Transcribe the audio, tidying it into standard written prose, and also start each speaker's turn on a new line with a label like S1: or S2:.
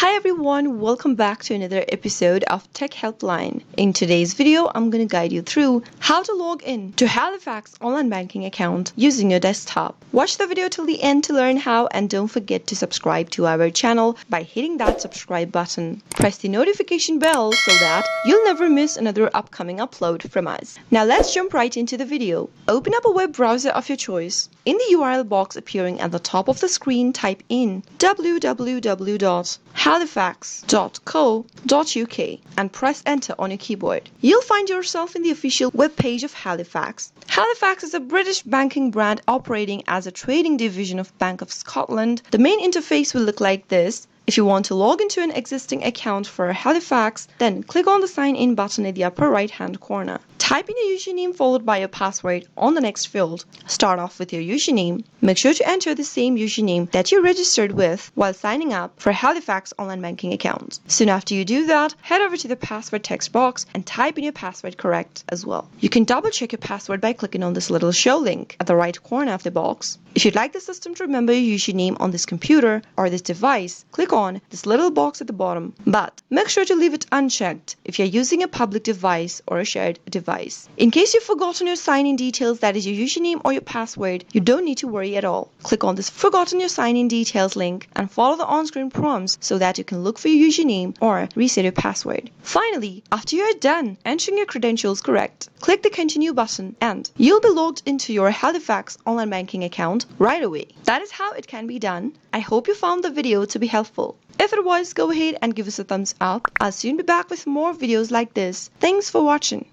S1: Hi everyone, welcome back to another episode of Tech Helpline. In today's video, I'm going to guide you through how to log in to Halifax online banking account using your desktop. Watch the video till the end to learn how, and don't forget to subscribe to our channel by hitting that subscribe button. Press the notification bell so that you'll never miss another upcoming upload from us. Now let's jump right into the video. Open up a web browser of your choice. In the URL box appearing at the top of the screen, type in www.halifax.co.uk and press enter on your keyboard. You'll find yourself in the official web page of Halifax. Halifax is a British banking brand operating as a trading division of Bank of Scotland. The main interface will look like this. If you want to log into an existing account for Halifax, then click on the sign in button in the upper right hand corner. Type in your username followed by your password on the next field. Start off with your username. Make sure to enter the same username that you registered with while signing up for Halifax online banking account. Soon after you do that, head over to the password text box and type in your password correct as well. You can double check your password by clicking on this little show link at the right corner of the box. If you'd like the system to remember your username on this computer or this device, click on this little box at the bottom. But make sure to leave it unchecked if you're using a public device or a shared device. In case you've forgotten your sign-in details, that is your username or your password, you don't need to worry at all. Click on this forgotten your sign-in details link and follow the on-screen prompts so that you can look for your username or reset your password. Finally, after you're done entering your credentials correct, click the continue button and you'll be logged into your Halifax online banking account right away. That is how it can be done. I hope you found the video to be helpful. If it was, go ahead and give us a thumbs up. I'll soon be back with more videos like this. Thanks for watching.